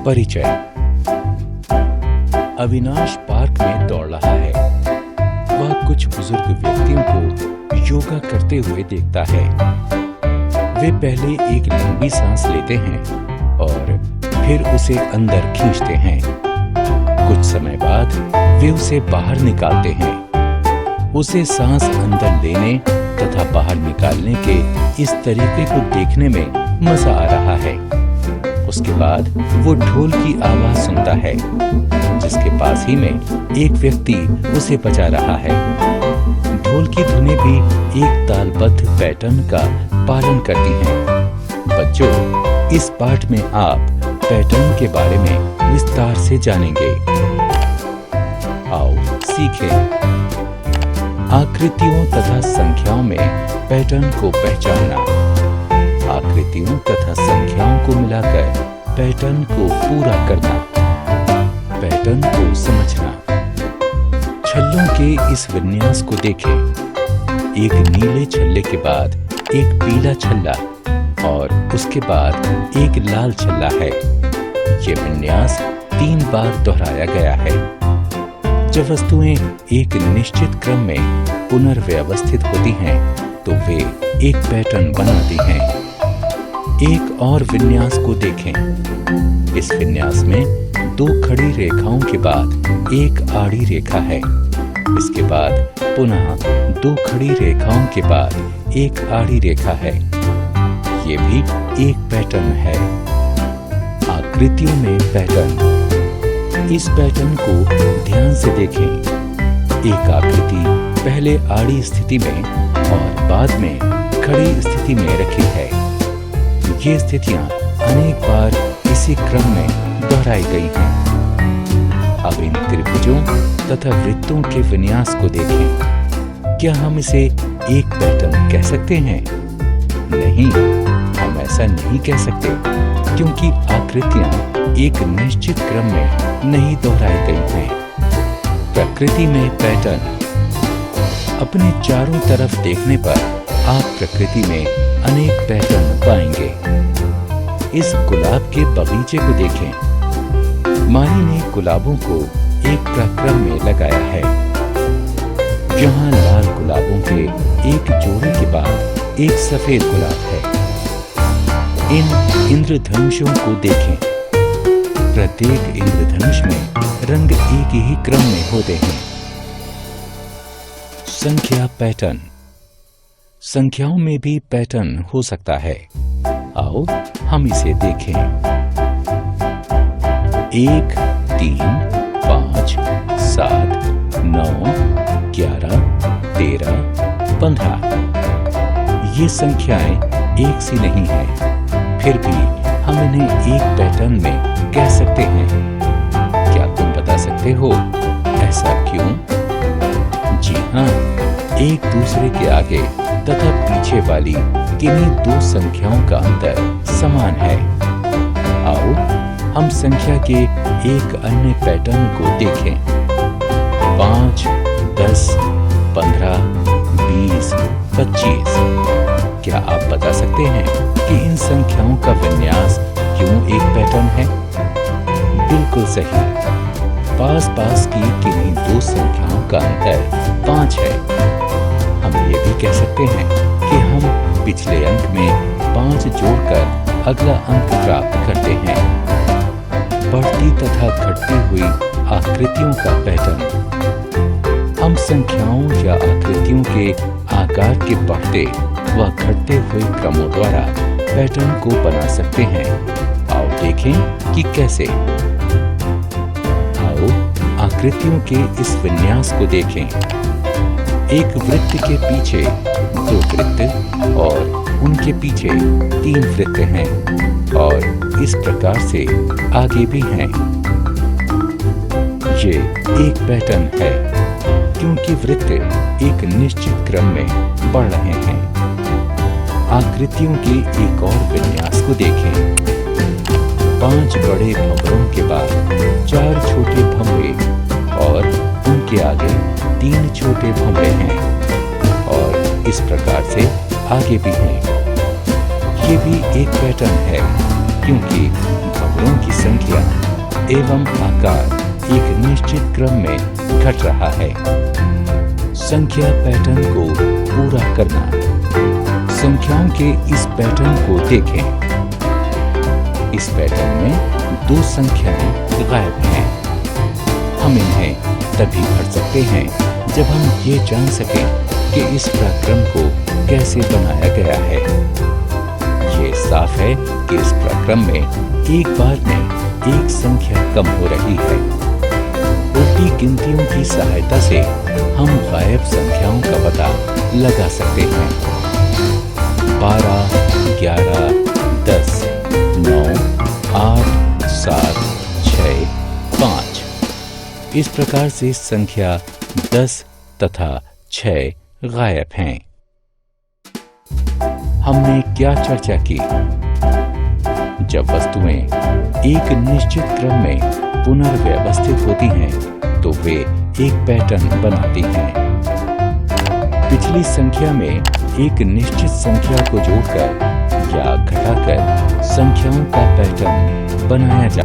परिचय। अविनाश पार्क में दौड़ रहा है। वह कुछ बुजुर्ग व्यक्तियों को योगा करते हुए देखता है। वे पहले एक लंबी सांस लेते हैं और फिर उसे अंदर खींचते हैं। कुछ समय बाद वे उसे बाहर निकालते हैं। उसे सांस अंदर लेने तथा बाहर निकालने के इस तरीके को देखने में मजा आ रहा है। उसके बाद वो ढोल की आवाज सुनता है, जिसके पास ही में एक व्यक्ति उसे बजा रहा है। ढोल की धुनें भी एक तालबद्ध पैटर्न का पालन करती हैं। बच्चों, इस पाठ में आप पैटर्न के बारे में विस्तार से जानेंगे। आओ सीखें। आकृतियों तथा संख्याओं में पैटर्न को पहचानना। आकृतियों तथा संख्याओं को मिलाकर पैटर्न को पूरा करना। पैटर्न को समझना। छल्लों के इस विन्यास को देखें। एक नीले छल्ले के बाद एक पीला छल्ला और उसके बाद एक लाल छल्ला है। ये विन्यास 3 बार दोहराया गया है। जब वस्तुएं एक निश्चित क्रम में पुनर्व्यवस्थित होती हैं, तो वे एक पैटर्न बनाती हैं। एक और विन्यास को देखें। इस विन्यास में 2 खड़ी रेखाओं के बाद एक आड़ी रेखा है। इसके बाद पुनः 2 खड़ी रेखाओं के बाद एक आड़ी रेखा है। ये भी एक पैटर्न है। आकृतियों में पैटर्न। इस पैटर्न को ध्यान से देखें। एक आकृति पहले आड़ी स्थिति में और बाद में खड़ी स्थिति में रखी है। ये स्थितियां अनेक बार इसी क्रम में दोहराई गई हैं। अब इन त्रिभुजों तथा वृत्तों के विन्यास को देखें। क्या हम इसे एक पैटर्न कह सकते हैं? नहीं, हम ऐसा नहीं कह सकते, क्योंकि आकृतियां एक निश्चित क्रम में नहीं दोहराई गई हैं। प्रकृति में पैटर्न। अपने चारों तरफ देखने पर आप प्रकृति में अनेक पैटर्न पाएंगे। इस गुलाब के बगीचे को देखें। माली ने गुलाबों को एक प्रक्रम में लगाया है। यहाँ लाल गुलाबों के एक जोड़े के बाद एक सफेद गुलाब है। इन इंद्रधनुषों को देखें। प्रत्येक इंद्रधनुष में रंग एक ही क्रम में होते हैं। संख्या पैटर्न। संख्याओं में भी पैटर्न हो सकता है। आओ हम इसे देखें। 1, 3, 5, 7, 9, 11, 13, 15। ये संख्याएं एक सी नहीं हैं, फिर भी हम इन्हें एक पैटर्न में कह सकते हैं। क्या तुम बता सकते हो ऐसा क्यों? जी हाँ, एक दूसरे के आगे तथा पीछे वाली किन्हीं 2 संख्याओं का अंतर समान है। आओ हम संख्या के एक अन्य पैटर्न को देखें। 5, 10, 15, 20, 25। क्या आप बता सकते हैं कि इन संख्याओं का विन्यास क्यों एक पैटर्न है? बिल्कुल सही। पास पास की किन्हीं 2 संख्याओं का अंतर 5 है। हम ये भी कह सकते हैं कि हम पिछले अंक में 5 जोड़कर अगला अंक प्राप्त करते हैं। बढ़ती तथा घटती हुई आकृतियों का पैटर्न। हम संख्याओं या आकृतियों के आकार के बढ़ते व घटते हुए क्रमों द्वारा पैटर्न को बना सकते हैं। आओ देखें कि कैसे। आओ आकृतियों के इस विन्यास को देखें। एक वृत्त के पीछे 2 वृत्त और उनके पीछे 3 वृत्त हैं और इस प्रकार से आगे भी हैं। ये एक पैटर्न है, क्योंकि वृत्त एक निश्चित क्रम में बढ़ रहे हैं। आकृतियों के एक और विन्यास को देखें। 5 बड़े भंवरों के बाद 4 छोटे भंवरे और उनके आगे 3 छोटे भंवरे हैं और इस प्रकार से आगे भी हैं। ये भी एक पैटर्न है, क्योंकि भंवरों की संख्या एवं आकार एक निश्चित क्रम में घट रहा है। संख्या पैटर्न को पूरा करना। संख्याओं के इस पैटर्न को देखें। इस पैटर्न में 2 संख्याएं गायब हैं। हम इन्हें तभी भर सकते हैं जब हम ये जान सकें कि इस प्रक्रम को कैसे बनाया गया है। ये साफ है कि इस प्रक्रम में एक बार में एक संख्या कम हो रही है। उल्टी गिनतियों की सहायता से हम गायब संख्याओं का पता लगा सकते हैं। 12, 11, 10, 9, 8, 7, 6, 5। इस प्रकार से संख्या 10 तथा 6 गायब हैं। हमने क्या चर्चा की? जब वस्तुएं एक निश्चित क्रम में पुनर्व्यवस्थित होती हैं तो वे एक पैटर्न बनाती हैं। पिछली संख्या में एक निश्चित संख्या को जोड़कर या घटाकर संख्याओं का पैटर्न बनाया जाता है।